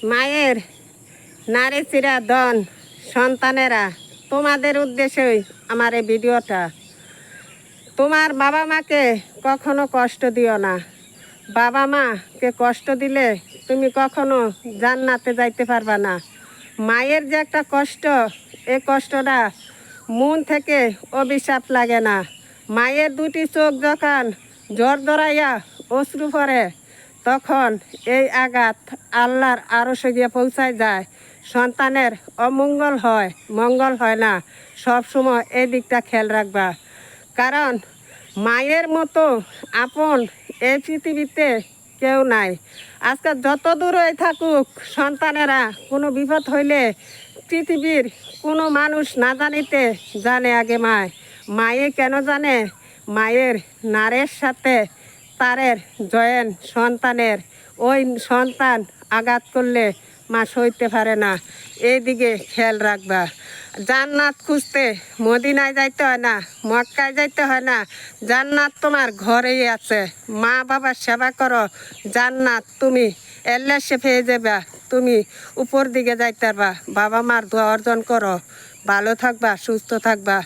মায়ের নারী চিরা দন সন্তানেরা, তোমাদের উদ্দেশ্যেই আমার এই ভিডিওটা। তোমার বাবা মাকে কখনো কষ্ট দিও না। বাবা মাকে কষ্ট দিলে তুমি কখনো জান্নাতে যাইতে পারবা না। মায়ের যে একটা কষ্ট, এই কষ্টটা মন থেকে অভিশাপ লাগে না। মায়ের দুটি চোখ যখন জ্বর ধরাইয়া অশ্রু পড়ে, তখন এই আঘাত আল্লাহর আরশে গিয়ে পৌঁছায় যায়। সন্তানের অমঙ্গল হয়, মঙ্গল হয় না। সব সময় এই দিকটা খেয়াল রাখবা, কারণ মায়ের মতো আপন এই পৃথিবীতে কেউ নাই। আজকে যত দূরে থাকুক সন্তানেরা, কোনো বিপদ হইলে পৃথিবীর কোনো মানুষ না জানিতে জানে আগে মায়ে কেন জানে? মায়ের নারের সাথে তারের জয়েন সন্তানের, ওই সন্তান আঘাত করলে মা সইতে পারে না। এইদিকে খেয়াল রাখবা। জান্নাত খুঁজতে মদিনায় যাইতে হয় না, মক্কায় যাইতে হয় না। জান্নাত তোমার ঘরেই আছে। মা বাবার সেবা করো, জান্নাত তুমি এল্লাসে পেয়ে যাবা। তুমি উপর দিকে যাইতে পারবা। বাবা মার দোয়া অর্জন করো। ভালো থাকবা, সুস্থ থাকবা।